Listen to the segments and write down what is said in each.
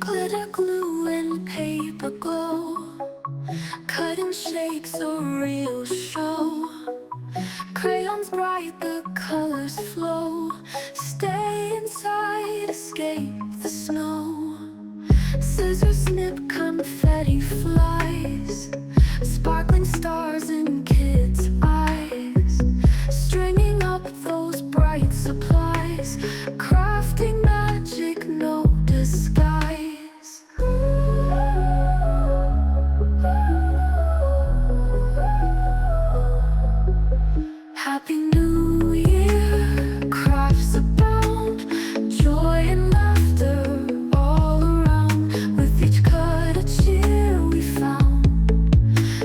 Glitter, glue, and paper glow. Cutting shapes a real show. Crayons bright, the colors flow. Stay inside, escape the snow. Scissors snip, confetti flies. Sparkling stars in kids' eyes. Stringing up those bright supplies. Crafting magic, no disguise. Happy New Year, crafts abound. Joy and laughter all around. With each cut a cheer we found.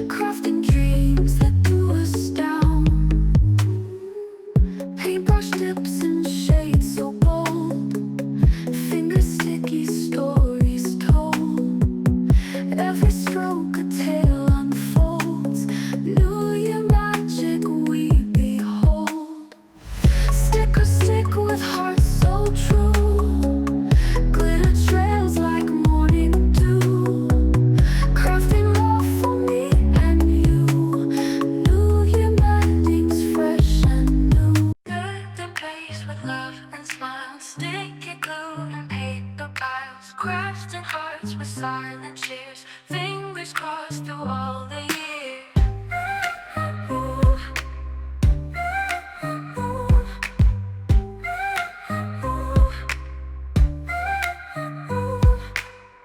Crafting dreams that do us down. Paintbrush dips in shades so bold. Finger sticky stories told. Every stroke a tale unfolds. New Year magic we behold. Stickers stick with hearts so true. Glitter trails like morning dew. Crafting love for me and you. New Year mendings fresh and new. Good and place with love and smiles. Sticky glue and paper piles. Crafting hearts with silent cheers. Fingers crossed through all the year. Ooh.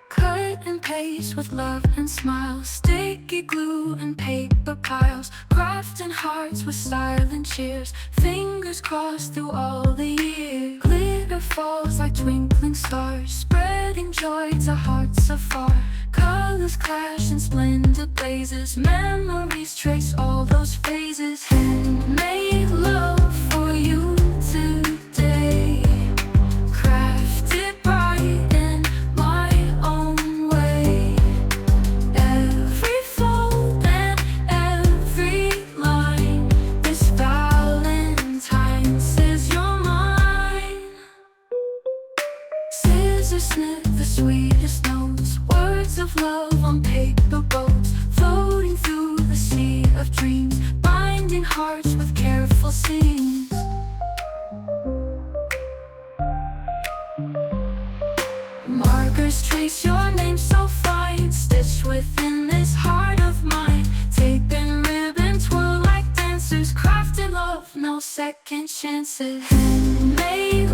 Cut and paste with love and smiles. Sticky glue and paper piles. Crafting hearts with silent cheers. Fingers crossed through all the year. Glitter falls like twinkling stars. Spreading joy to hearts afar. Colors clash in splendid blazes. Memories trace all those phases. Handmade love for you today. Crafted bright in my own way. Every fold and every line. This Valentine says you're mine. Scissors snip the sweetest notes. Words of love on paper boats. Floating through the sea of dreams. Binding hearts with careful seams. Markers trace your name so fine. Stitched within this heart of mine. Tape and ribbon twirl like dancers. Crafted love, no second chances. Handmade